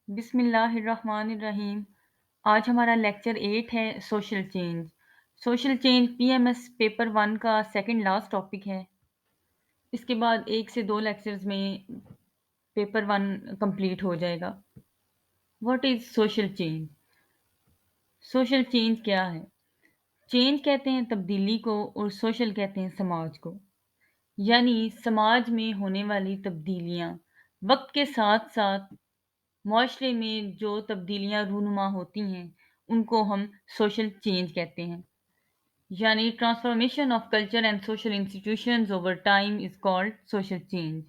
بسم اللہ الرحمن الرحیم۔ آج ہمارا لیکچر 8 ہے social change. Social change P M S paper 1 کا سیکنڈ لاسٹ ٹاپک ہے۔ اس کے بعد 1 سے 2 لیکچرز میں پیپر 1 کمپلیٹ ہو جائے گا۔ What is social change? Social change کیا ہے؟ چینج کہتے ہیں تبدیلی کو اور سوشل کہتے ہیں سماج کو، یعنی سماج میں ہونے والی تبدیلیاں وقت کے ساتھ ساتھ معاشرے میں جو تبدیلیاں رونما ہوتی ہیں ان کو ہم سوشل چینج کہتے ہیں، یعنی transformation of culture and social institutions over time is called social change.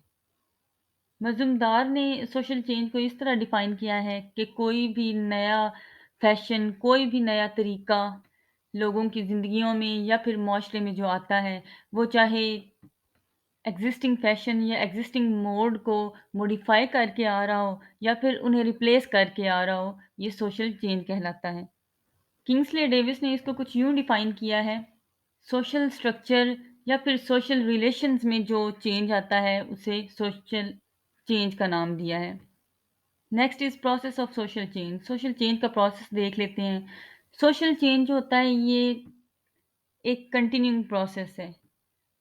Majumdar نے سوشل چینج کو اس طرح ڈیفائن کیا ہے کہ کوئی بھی نیا فیشن، کوئی بھی نیا طریقہ لوگوں کی زندگیوں میں یا پھر معاشرے میں جو آتا ہے، وہ چاہے ایگزسٹنگ فیشن یا ایگزسٹنگ موڈ کو موڈیفائی کر کے آ رہا ہو یا پھر انہیں ریپلیس کر کے آ رہا ہو، یہ سوشل چینج کہلاتا ہے۔ کنگسلے ڈیوس نے اس کو کچھ یوں ڈیفائن کیا ہے: سوشل سٹرکچر یا پھر سوشل ریلیشنز میں جو چینج آتا ہے اسے سوشل چینج کا نام دیا ہے۔ Next is process of social change. Social change کا پروسیس دیکھ لیتے ہیں۔ سوشل چینج جو ہوتا ہے یہ ایک کنٹینیوئنگ پروسیس ہے،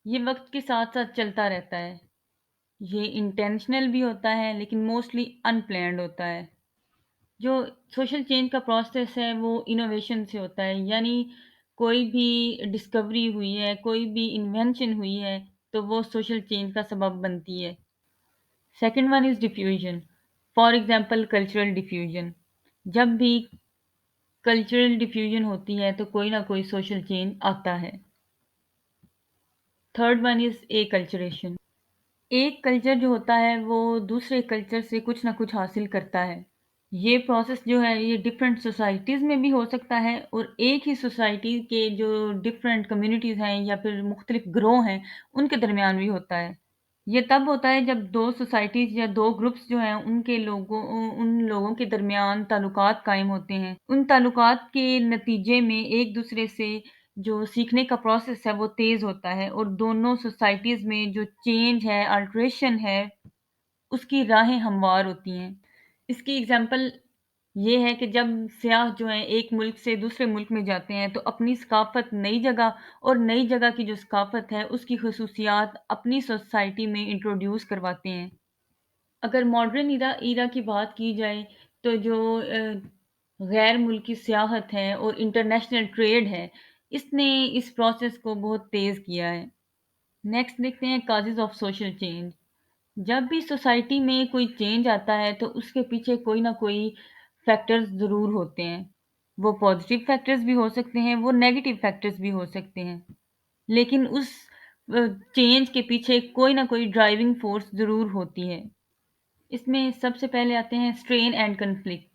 یہ وقت کے ساتھ ساتھ چلتا رہتا ہے۔ یہ انٹینشنل بھی ہوتا ہے لیکن موسٹلی ان پلانڈ ہوتا ہے۔ جو سوشل چینج کا پروسیس ہے وہ انوویشن سے ہوتا ہے، یعنی کوئی بھی ڈسکوری ہوئی ہے، کوئی بھی انوینشن ہوئی ہے تو وہ سوشل چینج کا سبب بنتی ہے۔ Second one is diffusion, for example cultural diffusion. جب بھی کلچرل ڈیفیوژن ہوتی ہے تو کوئی نہ کوئی سوشل چینج آتا ہے۔ تھرڈ ون از اے کلچریشن۔ ایک کلچر جو ہوتا ہے وہ دوسرے کلچر سے کچھ نہ کچھ حاصل کرتا ہے۔ یہ پروسیس جو ہے یہ ڈفرینٹ سوسائٹیز میں بھی ہو سکتا ہے اور ایک ہی سوسائٹی کے جو ڈفرینٹ کمیونٹیز ہیں یا پھر مختلف گروہ ہیں ان کے درمیان بھی ہوتا ہے۔ یہ تب ہوتا ہے جب دو سوسائٹیز یا دو گروپس جو ہیں ان لوگوں کے درمیان تعلقات قائم ہوتے ہیں۔ ان تعلقات کے نتیجے میں ایک دوسرے سے جو سیکھنے کا پروسیس ہے وہ تیز ہوتا ہے اور دونوں سوسائٹیز میں جو چینج ہے، الٹریشن ہے، اس کی راہیں ہموار ہوتی ہیں۔ اس کی اگزامپل یہ ہے کہ جب سیاح جو ہیں ایک ملک سے دوسرے ملک میں جاتے ہیں تو اپنی ثقافت نئی جگہ اور نئی جگہ کی جو ثقافت ہے اس کی خصوصیات اپنی سوسائٹی میں انٹروڈیوس کرواتے ہیں۔ اگر ماڈرن ایرا کی بات کی جائے تو جو غیر ملکی سیاحت ہے اور انٹرنیشنل ٹریڈ ہے، اس نے اس پروسیس کو بہت تیز کیا ہے۔ نیکسٹ دیکھتے ہیں کازز آف سوشل چینج۔ جب بھی سوسائٹی میں کوئی چینج آتا ہے تو اس کے پیچھے کوئی نہ کوئی فیکٹرز ضرور ہوتے ہیں۔ وہ پازیٹیو فیکٹرز بھی ہو سکتے ہیں، وہ نیگیٹو فیکٹرز بھی ہو سکتے ہیں، لیکن اس چینج کے پیچھے کوئی نہ کوئی ڈرائیونگ فورس ضرور ہوتی ہے۔ اس میں سب سے پہلے آتے ہیں اسٹرین اینڈ کنفلکٹ۔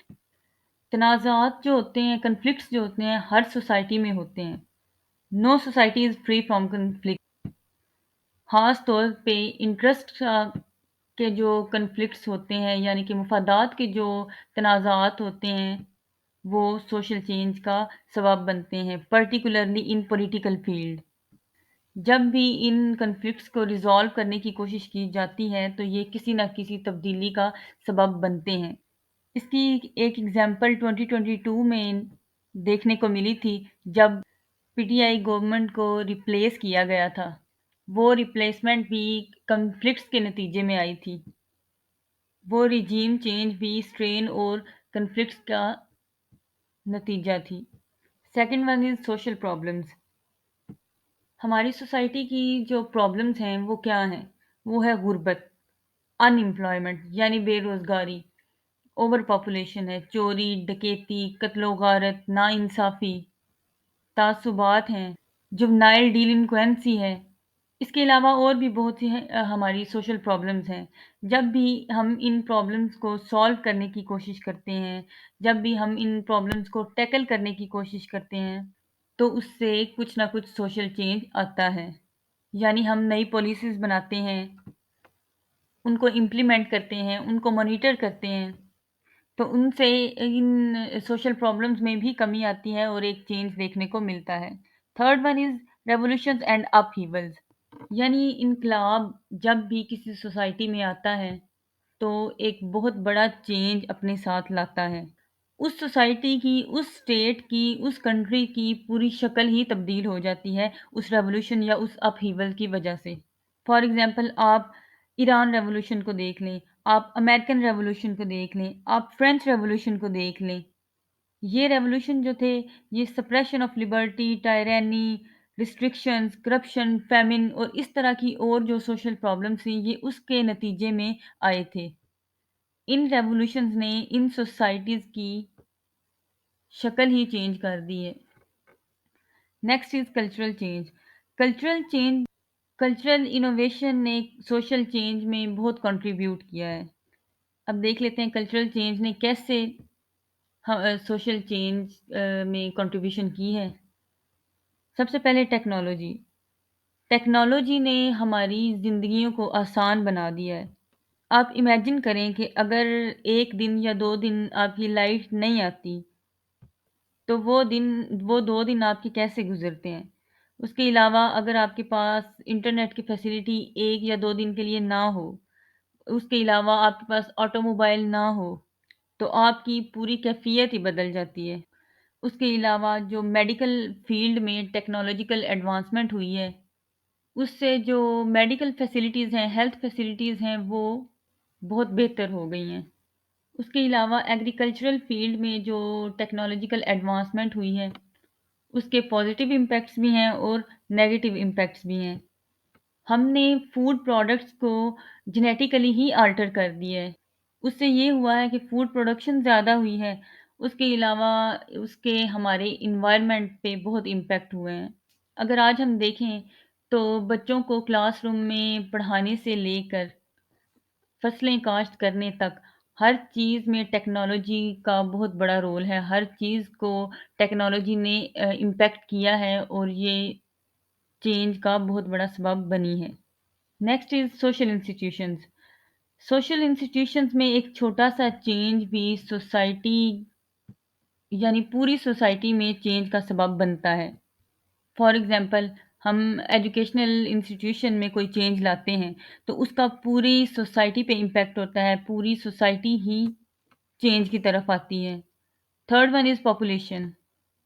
تنازعات جو ہوتے ہیں، کنفلکٹس جو ہوتے ہیں، ہر سوسائٹی میں ہوتے ہیں۔ No society is free from conflict. خاص طور پہ انٹرسٹ کے جو کنفلکٹس ہوتے ہیں، یعنی کہ مفادات کے جو تنازعات ہوتے ہیں، وہ سوشل چینج کا سبب بنتے ہیں، پرٹیکولرلی ان پولیٹیکل فیلڈ۔ جب بھی ان کنفلکٹس کو ریزالو کرنے کی کوشش کی جاتی ہے تو یہ کسی نہ کسی تبدیلی کا سبب بنتے ہیں۔ اس کی ایک ایگزامپل 2022 میں دیکھنے کو ملی تھی جب پی ٹی آئی گورنمنٹ کو ریپلیس کیا گیا تھا۔ وہ ریپلیسمنٹ بھی کنفلکٹس کے نتیجے میں آئی تھی۔ وہ ریجیم چینج بھی اسٹرین اور کنفلکٹس کا نتیجہ تھی۔ Second one is social problems. ہماری سوسائٹی کی جو پرابلمز ہیں وہ کیا ہیں؟ وہ ہے غربت، ان امپلائمنٹ یعنی بے روزگاری، اوور پاپولیشن ہے، چوری ڈکیتی، قتل و غارت، ناانصافی، تعصبات ہیں، جوونائل ڈیلنکوینسی ہے۔ اس کے علاوہ اور بھی بہت سی ہماری سوشل پرابلمز ہیں۔ جب بھی ہم ان پرابلمز کو سالو کرنے کی کوشش کرتے ہیں، جب بھی ہم ان پرابلمز کو ٹیکل کرنے کی کوشش کرتے ہیں تو اس سے کچھ نہ کچھ سوشل چینج آتا ہے، یعنی ہم نئی پالیسیز بناتے ہیں، ان کو امپلیمنٹ کرتے ہیں، ان کو مانیٹر کرتے ہیں تو ان سے ان سوشل پرابلمز میں بھی کمی آتی ہے اور ایک چینج دیکھنے کو ملتا ہے۔ Third one is revolutions and upheavals, یعنی انقلاب جب بھی کسی سوسائٹی میں آتا ہے تو ایک بہت بڑا چینج اپنے ساتھ لاتا ہے۔ اس سوسائٹی کی، اس اسٹیٹ کی، اس کنٹری کی پوری شکل ہی تبدیل ہو جاتی ہے اس ریولوشن یا اس اپ ہیول کی وجہ سے۔ فار ایگزامپل آپ ایران ریولوشن کو دیکھ لیں، آپ امریکن ریولوشن کو دیکھ لیں، آپ فرینچ ریولوشن کو دیکھ لیں۔ یہ ریولوشن جو تھے، یہ suppression of liberty, tyranny, restrictions, corruption, famine اور اس طرح کی اور جو سوشل پرابلمس تھیں، یہ اس کے نتیجے میں آئے تھے۔ ان ریولوشنز نے ان سوسائٹیز کی شکل ہی چینج کر دی ہے۔ نیکسٹ از cultural change. Cultural change, cultural innovation نے سوشل چینج میں بہت کنٹریبیوٹ کیا ہے۔ اب دیکھ لیتے ہیں کلچرل چینج نے کیسے سوشل چینج میں کنٹریبیوشن کی ہے۔ سب سے پہلے ٹیکنالوجی۔ ٹیکنالوجی نے ہماری زندگیوں کو آسان بنا دیا ہے۔ آپ امیجن کریں کہ اگر ایک دن یا 2 دن آپ کی لائٹ نہیں آتی تو وہ 2 دن آپ کے کیسے گزرتے ہیں؟ اس کے علاوہ اگر آپ کے پاس انٹرنیٹ کی فیسلٹی 1 یا 2 دن کے لیے نہ ہو، اس کے علاوہ آپ کے پاس آٹو موبائل نہ ہو، تو آپ کی پوری کیفیت ہی بدل جاتی ہے۔ اس کے علاوہ جو میڈیکل فیلڈ میں ٹیکنالوجیکل ایڈوانسمنٹ ہوئی ہے، اس سے جو میڈیکل فیسلٹیز ہیں، ہیلتھ فیسلٹیز ہیں، وہ بہت بہتر ہو گئی ہیں۔ اس کے علاوہ ایگریکلچرل فیلڈ میں جو ٹیکنالوجیکل ایڈوانسمنٹ ہوئی ہے، اس کے پازیٹیو امپیکٹس بھی ہیں اور نیگیٹیو امپیکٹس بھی ہیں۔ ہم نے فوڈ پروڈکٹس کو جینیٹیکلی ہی آلٹر کر دیا ہے۔ اس سے یہ ہوا ہے کہ فوڈ پروڈکشن زیادہ ہوئی ہے۔ اس کے علاوہ اس کے ہمارے انوائرمنٹ پہ بہت امپیکٹ ہوئے ہیں۔ اگر آج ہم دیکھیں تو بچوں کو کلاس روم میں پڑھانے سے لے کر فصلیں کاشت کرنے تک ہر چیز میں ٹیکنالوجی کا بہت بڑا رول ہے۔ ہر چیز کو ٹیکنالوجی نے امپیکٹ کیا ہے اور یہ چینج کا بہت بڑا سبب بنی ہے۔ Next is social institutions. Social institutions میں ایک چھوٹا سا چینج بھی سوسائٹی یعنی پوری سوسائٹی میں چینج کا سبب بنتا ہے۔ فار ایگزامپل ہم ایجوکیشنل انسٹیٹیوشن میں کوئی چینج لاتے ہیں تو اس کا پوری سوسائٹی پہ امپیکٹ ہوتا ہے، پوری سوسائٹی ہی چینج کی طرف آتی ہے۔ Third one is population.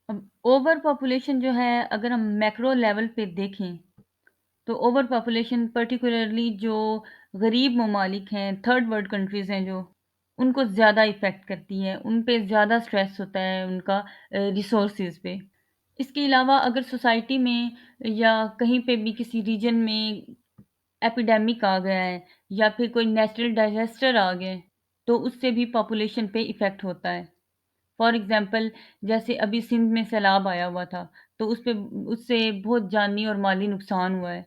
اب اوور پاپولیشن جو ہے، اگر ہم میکرو لیول پہ دیکھیں تو اوور پاپولیشن پرٹیکولرلی جو غریب ممالک ہیں، تھرڈ ورلڈ کنٹریز ہیں، جو ان کو زیادہ افیکٹ کرتی ہے، ان پہ زیادہ سٹریس ہوتا ہے ان کا ریسورسز پہ۔ اس کے علاوہ اگر سوسائٹی میں یا کہیں پہ بھی کسی ریجن میں ایپیڈیمک آ گیا ہے یا پھر کوئی نیچرل ڈیزاسٹر آ گئے تو اس سے بھی پاپولیشن پہ ایفیکٹ ہوتا ہے۔ فار ایگزامپل جیسے ابھی سندھ میں سیلاب آیا ہوا تھا تو اس سے بہت جانی اور مالی نقصان ہوا ہے،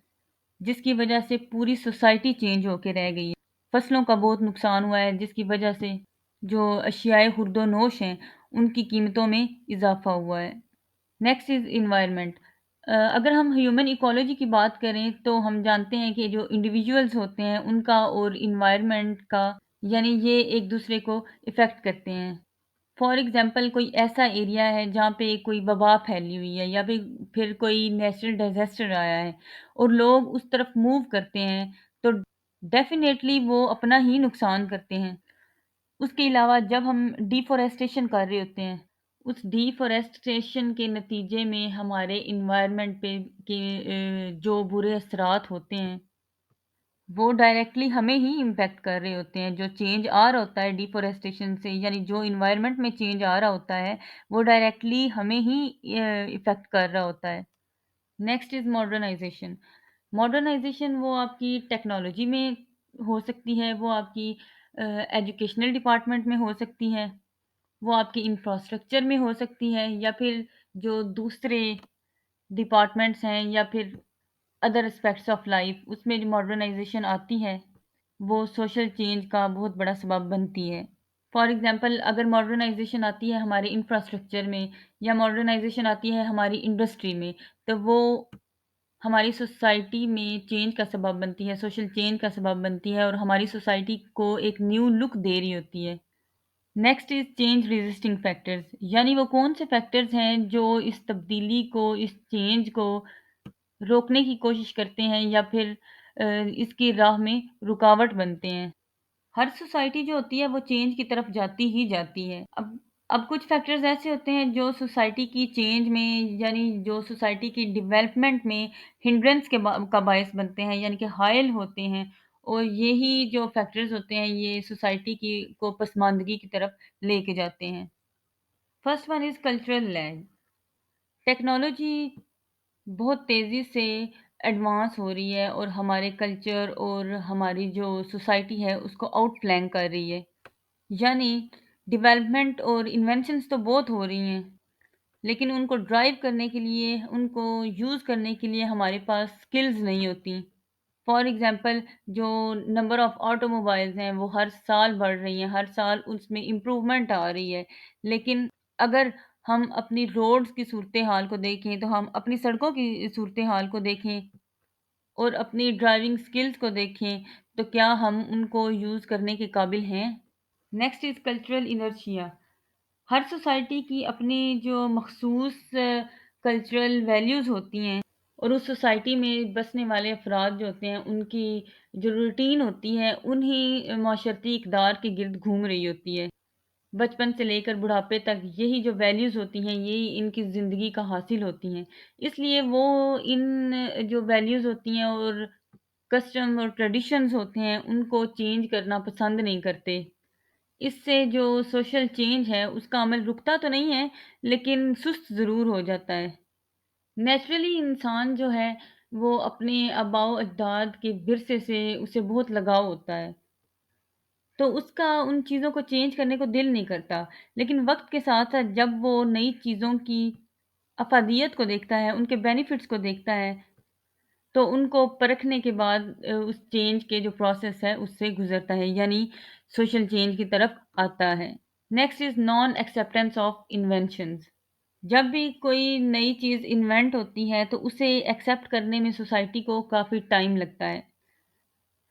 جس کی وجہ سے پوری سوسائٹی چینج ہو کے رہ گئی ہے۔ فصلوں کا بہت نقصان ہوا ہے، جس کی وجہ سے جو اشیاء خرد و نوش ہیں ان کی قیمتوں میں اضافہ ہوا ہے۔ Next is environment. اگر ہم ہیومن ایکولوجی کی بات کریں تو ہم جانتے ہیں کہ جو انڈیویجولز ہوتے ہیں ان کا اور انوائرمنٹ کا یعنی یہ ایک دوسرے کو افیکٹ کرتے ہیں۔ فار ایگزامپل کوئی ایسا ایریا ہے جہاں پہ کوئی وبا پھیلی ہوئی ہے یا پھر کوئی نیچرل ڈیزاسٹر آیا ہے اور لوگ اس طرف موو کرتے ہیں تو ڈیفینیٹلی وہ اپنا ہی نقصان کرتے ہیں۔ اس کے علاوہ جب ہم ڈیفورسٹیشن کر رہے ہوتے ہیں، اس ڈیفورسٹیشن کے نتیجے میں ہمارے انوائرمنٹ پہ کے جو برے اثرات ہوتے ہیں وہ ڈائریکٹلی ہمیں ہی امپیکٹ کر رہے ہوتے ہیں۔ جو چینج آ رہا ہوتا ہے ڈیفورسٹیشن سے، یعنی جو انوائرمنٹ میں چینج آ رہا ہوتا ہے وہ ڈائریکٹلی ہمیں ہی افیکٹ کر رہا ہوتا ہے۔ نیکسٹ از ماڈرنائزیشن۔ ماڈرنائزیشن وہ آپ کی ٹیکنالوجی میں ہو سکتی ہے، وہ آپ کی ایجوکیشنل ڈپارٹمنٹ میں ہو سکتی ہے، وہ آپ کی انفراسٹرکچر میں ہو سکتی ہے، یا پھر جو دوسرے ڈپارٹمنٹس ہیں یا پھر ادر اسپیکٹس آف لائف، اس میں جو ماڈرنائزیشن آتی ہے وہ سوشل چینج کا بہت بڑا سبب بنتی ہے۔ فار ایگزامپل اگر ماڈرنائزیشن آتی ہے ہمارے انفراسٹرکچر میں یا ماڈرنائزیشن آتی ہے ہماری انڈسٹری میں تو وہ ہماری سوسائٹی میں چینج کا سبب بنتی ہے، سوشل چینج کا سبب بنتی ہے اور ہماری سوسائٹی کو ایک نیو لک دے رہی ہوتی ہے۔ Next is change resisting factors, یعنی وہ کون سے فیکٹرز ہیں جو اس تبدیلی کو، اس چینج کو روکنے کی کوشش کرتے ہیں یا پھر اس کی راہ میں رکاوٹ بنتے ہیں۔ ہر سوسائٹی جو ہوتی ہے وہ چینج کی طرف جاتی ہی جاتی ہے۔ اب کچھ فیکٹرز ایسے ہوتے ہیں جو سوسائٹی کی چینج میں یعنی جو سوسائٹی کی ڈیولپمنٹ میں ہنڈرنس کا باعث بنتے ہیں یعنی کہ حائل ہوتے ہیں، اور یہی جو فیکٹرز ہوتے ہیں یہ سوسائٹی کی کو پسماندگی کی طرف لے کے جاتے ہیں۔ First one is cultural league. Technology بہت تیزی سے ایڈوانس ہو رہی ہے اور ہمارے کلچر اور ہماری جو سوسائٹی ہے اس کو آؤٹ فلینک کر رہی ہے۔ یعنی ڈیولپمنٹ اور انوینشنز تو بہت ہو رہی ہیں، لیکن ان کو ڈرائیو کرنے کے لیے، ان کو یوز کرنے کے لیے ہمارے پاس سکلز نہیں ہوتی۔ فار ایگزامپل جو نمبر آف آٹو موبائلز ہیں وہ ہر سال بڑھ رہی ہیں، ہر سال اس میں امپرومنٹ آ رہی ہے، لیکن اگر ہم اپنی روڈز کی صورتحال کو دیکھیں تو ہم اپنی سڑکوں کی صورتحال کو دیکھیں اور اپنی ڈرائیونگ سکلز کو دیکھیں تو کیا ہم ان کو یوز کرنے کے قابل ہیں؟ Next is cultural inertia. Hare society کی اپنی جو مخصوص کلچرل ویلیوز ہوتی ہیں اور اس سوسائٹی میں بسنے والے افراد جو ہوتے ہیں ان کی جو روٹین ہوتی ہے انہی معاشرتی اقدار کے گرد گھوم رہی ہوتی ہے۔ بچپن سے لے کر بڑھاپے تک یہی جو ویلیوز ہوتی ہیں یہی ان کی زندگی کا حاصل ہوتی ہیں، اس لیے وہ ان جو ویلیوز ہوتی ہیں اور کسٹم اور ٹریڈیشنز ہوتے ہیں ان کو چینج کرنا پسند نہیں کرتے۔ اس سے جو سوشل چینج ہے اس کا عمل رکتا تو نہیں ہے لیکن سست ضرور ہو جاتا ہے۔ نیچرلی انسان جو ہے وہ اپنے آباء و اجداد کے ورثے سے اسے بہت لگاؤ ہوتا ہے، تو اس کا ان چیزوں کو چینج کرنے کو دل نہیں کرتا، لیکن وقت کے ساتھ ساتھ جب وہ نئی چیزوں کی افادیت کو دیکھتا ہے، ان کے بینیفٹس کو دیکھتا ہے، تو ان کو پرکھنے کے بعد اس چینج کے جو پروسیس ہے اس سے گزرتا ہے، یعنی سوشل چینج کی طرف آتا ہے۔ Next is naan acceptance of inventions. جب بھی کوئی نئی چیز انوینٹ ہوتی ہے تو اسے ایکسیپٹ کرنے میں سوسائٹی کو کافی ٹائم لگتا ہے،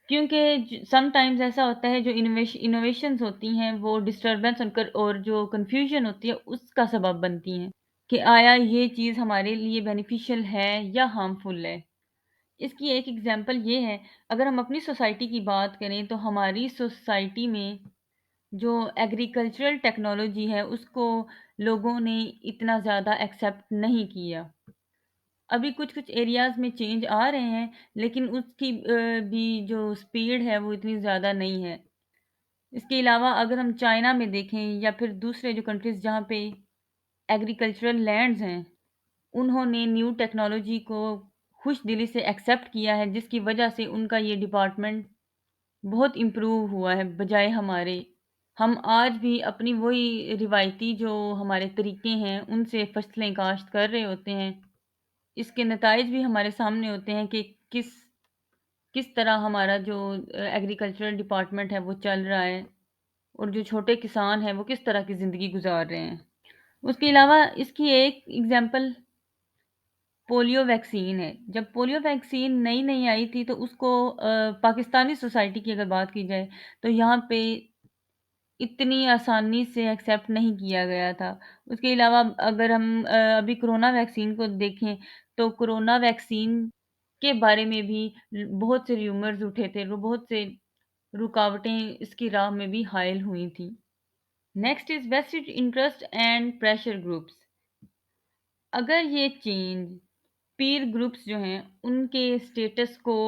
کیونکہ سم ٹائمز ایسا ہوتا ہے جو انوویشنز ہوتی ہیں وہ ڈسٹربنس اور جو کنفیوژن ہوتی ہے اس کا سبب بنتی ہیں کہ آیا یہ چیز ہمارے لیے بینیفیشل ہے یا ہارمفل ہے۔ اس کی ایک ایگزامپل یہ ہے، اگر ہم اپنی سوسائٹی کی بات کریں تو ہماری سوسائٹی میں جو ایگریکلچرل ٹیکنالوجی ہے اس کو لوگوں نے اتنا زیادہ ایکسیپٹ نہیں کیا۔ ابھی کچھ کچھ ایریاز میں چینج آ رہے ہیں لیکن اس کی بھی جو سپیڈ ہے وہ اتنی زیادہ نہیں ہے۔ اس کے علاوہ اگر ہم چائنا میں دیکھیں یا پھر دوسرے جو کنٹریز جہاں پہ ایگریکلچرل لینڈز ہیں، انہوں نے نیو ٹیکنالوجی کو خوش دلی سے ایکسیپٹ کیا ہے، جس کی وجہ سے ان کا یہ ڈپارٹمنٹ بہت امپروو ہوا ہے بجائے ہمارے۔ ہم آج بھی اپنی وہی روایتی جو ہمارے طریقے ہیں ان سے فصلیں کاشت کر رہے ہوتے ہیں۔ اس کے نتائج بھی ہمارے سامنے ہوتے ہیں کہ کس کس طرح ہمارا جو ایگریکلچرل ڈپارٹمنٹ ہے وہ چل رہا ہے اور جو چھوٹے کسان ہیں وہ کس طرح کی زندگی گزار رہے ہیں۔ اس کے علاوہ اس کی ایک ایگزامپل پولیو ویکسین ہے۔ جب پولیو ویکسین نئی نئی آئی تھی تو اس کو پاکستانی سوسائٹی کی اگر بات کی جائے تو یہاں پہ اتنی آسانی سے ایکسیپٹ نہیں کیا گیا تھا۔ اس کے علاوہ اگر ہم ابھی کرونا ویکسین کو دیکھیں تو کرونا ویکسین کے بارے میں بھی بہت سے ریومرز اٹھے تھے، بہت سے رکاوٹیں اس کی راہ میں بھی حائل ہوئی تھیں۔ Next is vested interest and pressure groups. اگر یہ چینج پیر گروپس جو ہیں ان کے اسٹیٹس کو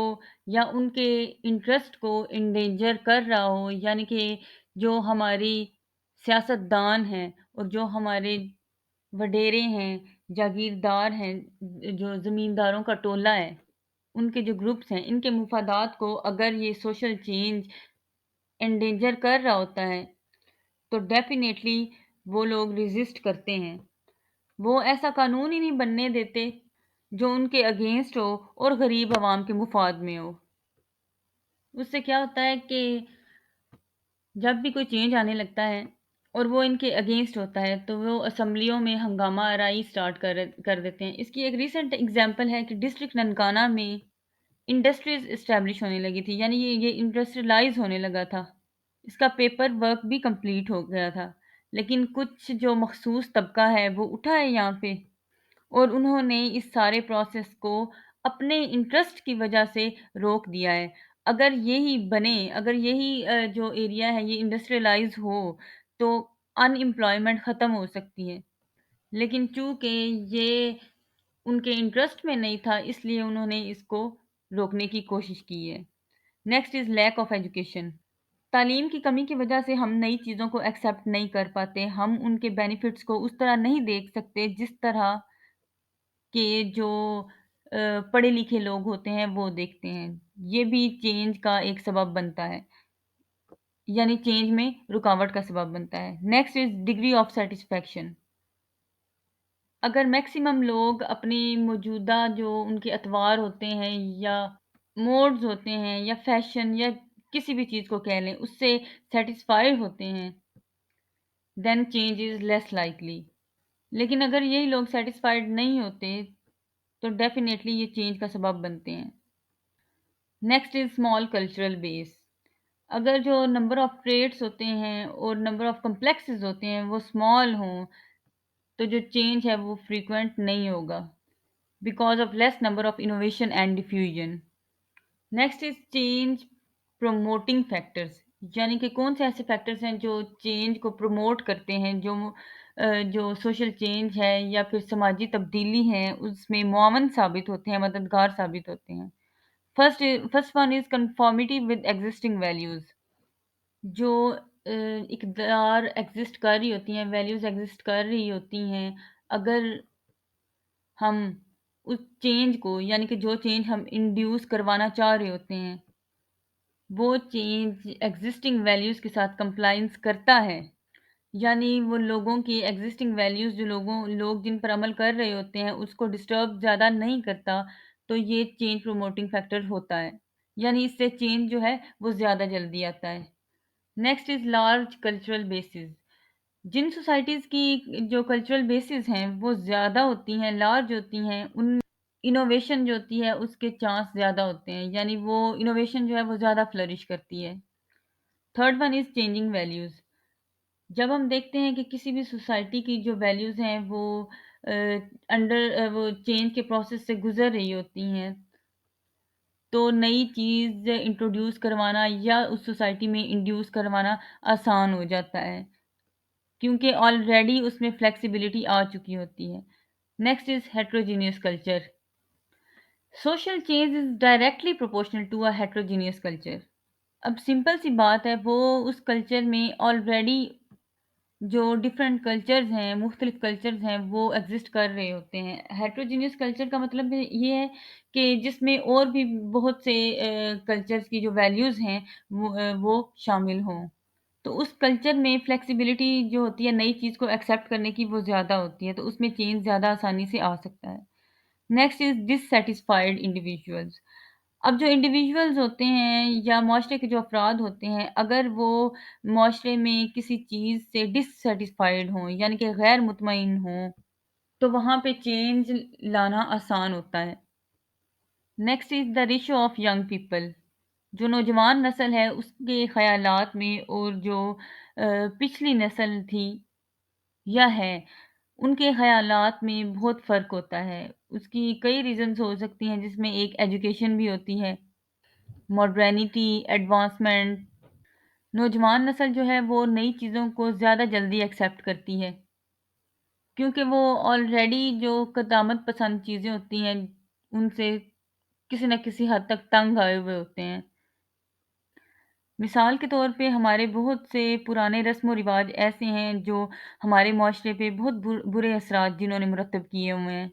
یا ان کے انٹرسٹ کو انڈینجر کر رہا ہو، یعنی کہ جو ہماری سیاست دان ہیں اور جو ہمارے وڈیرے ہیں، جاگیردار ہیں، جو زمینداروں کا ٹولہ ہے، ان کے جو گروپس ہیں ان کے مفادات کو اگر یہ سوشل چینج انڈینجر کر رہا ہوتا ہے تو ڈیفینیٹلی وہ لوگ ریزسٹ کرتے ہیں۔ وہ ایسا قانون ہی نہیں بننے دیتے جو ان کے اگینسٹ ہو اور غریب عوام کے مفاد میں ہو۔ اس سے کیا ہوتا ہے کہ جب بھی کوئی چینج آنے لگتا ہے اور وہ ان کے اگینسٹ ہوتا ہے تو وہ اسمبلیوں میں ہنگامہ آرائی سٹارٹ کر دیتے ہیں۔ اس کی ایک ریسنٹ ایگزامپل ہے کہ ڈسٹرکٹ ننکانہ میں انڈسٹریز اسٹیبلش ہونے لگی تھی، یعنی یہ انڈسٹریلائز ہونے لگا تھا۔ اس کا پیپر ورک بھی کمپلیٹ ہو گیا تھا، لیکن کچھ جو مخصوص طبقہ ہے وہ اٹھا ہے یہاں پہ اور انہوں نے اس سارے پروسیس کو اپنے انٹرسٹ کی وجہ سے روک دیا ہے۔ اگر یہی بنے، اگر یہی جو ایریا ہے یہ انڈسٹریلائز ہو تو ان امپلائمنٹ ختم ہو سکتی ہے، لیکن چونکہ یہ ان کے انٹرسٹ میں نہیں تھا اس لیے انہوں نے اس کو روکنے کی کوشش کی ہے۔ Next is lack of education. تعلیم کی کمی کی وجہ سے ہم نئی چیزوں کو ایکسیپٹ نہیں کر پاتے، ہم ان کے بینیفٹس کو اس طرح نہیں دیکھ سکتے جس طرح کہ جو پڑھے لکھے لوگ ہوتے ہیں وہ دیکھتے ہیں۔ یہ بھی چینج کا ایک سبب بنتا ہے، یعنی چینج میں رکاوٹ کا سبب بنتا ہے۔ Next is degree of satisfaction. اگر میکسیمم لوگ اپنی موجودہ جو ان کے اطوار ہوتے ہیں یا موڈز ہوتے ہیں یا فیشن یا کسی بھی چیز کو کہہ لیں اس سے سیٹسفائیڈ ہوتے ہیں then change is less likely, لیکن اگر یہی لوگ سیٹسفائیڈ نہیں ہوتے تو ڈیفینیٹلی یہ چینج کا سبب بنتے ہیں۔ نیکسٹ از اسمال کلچرل بیس۔ اگر جو نمبر آف ٹریٹس ہوتے ہیں اور نمبر آف کمپلیکسز ہوتے ہیں وہ اسمال ہوں تو جو چینج ہے وہ فریکوینٹ نہیں ہوگا because of less number of innovation and diffusion. Next is change promoting factors, یعنی کہ کون سے ایسے فیکٹرز ہیں جو چینج کو پروموٹ کرتے ہیں، جو سوشل چینج ہے یا پھر سماجی تبدیلی ہے اس میں معاون ثابت ہوتے ہیں، مددگار ثابت ہوتے ہیں۔ First one is conformity with existing values. جو اقدار ایگزسٹ کر رہی ہوتی ہیں، ویلیوز ایگزسٹ کر رہی ہوتی ہیں، اگر ہم اس چینج کو یعنی کہ جو چینج ہم انڈیوس کروانا چاہ رہے ہوتے ہیں وہ چینج ایگزسٹنگ ویلیوز کے ساتھ کمپلائنس کرتا ہے، یعنی وہ لوگوں کی ایگزسٹنگ ویلیوز جو لوگ جن پر عمل کر رہے ہوتے ہیں اس کو ڈسٹرب زیادہ نہیں کرتا تو یہ چینج پروموٹنگ فیکٹر ہوتا ہے، یعنی اس سے چینج جو ہے وہ زیادہ جلدی آتا ہے۔ Next is large cultural bases. جن سوسائٹیز کی جو کلچرل بیسز ہیں وہ زیادہ ہوتی ہیں، لارج ہوتی ہیں، ان انوویشن جو ہوتی ہے اس کے چانس زیادہ ہوتے ہیں، یعنی وہ انوویشن جو ہے وہ زیادہ فلرش کرتی ہے۔ Third one is changing values. جب ہم دیکھتے ہیں کہ کسی بھی سوسائٹی کی جو ویلیوز ہیں وہ وہ چینج کے پروسیس سے گزر رہی ہوتی ہیں تو نئی چیز انٹروڈیوس کروانا یا اس سوسائٹی میں انڈیوس کروانا آسان ہو جاتا ہے کیونکہ آلریڈی اس میں فلیکسیبلٹی آ چکی ہوتی ہے۔ Next is heterogeneous culture. Social change is directly proportional to a heterogeneous culture. اب سمپل سی بات ہے، وہ اس کلچر میں آلریڈی جو ڈفرینٹ کلچرز ہیں، مختلف کلچرز ہیں وہ ایگزسٹ کر رہے ہوتے ہیں۔ ہیٹروجینیوس کلچر کا مطلب یہ ہے کہ جس میں اور بھی بہت سے کلچرز کی جو ویلیوز ہیں وہ شامل ہوں، تو اس کلچر میں فلیکسیبلٹی جو ہوتی ہے نئی چیز کو ایکسیپٹ کرنے کی وہ زیادہ ہوتی ہے، تو اس میں چینج زیادہ آسانی سے آ سکتا ہے۔ Next is dissatisfied individuals. اب جو انڈیویژولز ہوتے ہیں یا معاشرے کے جو افراد ہوتے ہیں اگر وہ معاشرے میں کسی چیز سے ڈسسیٹسفائیڈ ہوں یعنی کہ غیر مطمئن ہوں تو وہاں پہ چینج لانا آسان ہوتا ہے۔ Next is the ratio of young people. جو نوجوان نسل ہے اس کے خیالات میں اور جو پچھلی نسل تھی یا ہے ان کے خیالات میں بہت فرق ہوتا ہے۔ اس کی کئی ریزنز ہو سکتی ہیں جس میں ایک ایجوکیشن بھی ہوتی ہے، ماڈرنیٹی، ایڈوانسمنٹ۔ نوجوان نسل جو ہے وہ نئی چیزوں کو زیادہ جلدی ایکسیپٹ کرتی ہے کیونکہ وہ آلریڈی جو قدامت پسند چیزیں ہوتی ہیں ان سے کسی نہ کسی حد تک تنگ آئے ہوئے ہوتے ہیں۔ مثال کے طور پہ ہمارے بہت سے پرانے رسم و رواج ایسے ہیں جو ہمارے معاشرے پہ بہت برے اثرات جنہوں نے مرتب کیے ہوئے ہیں۔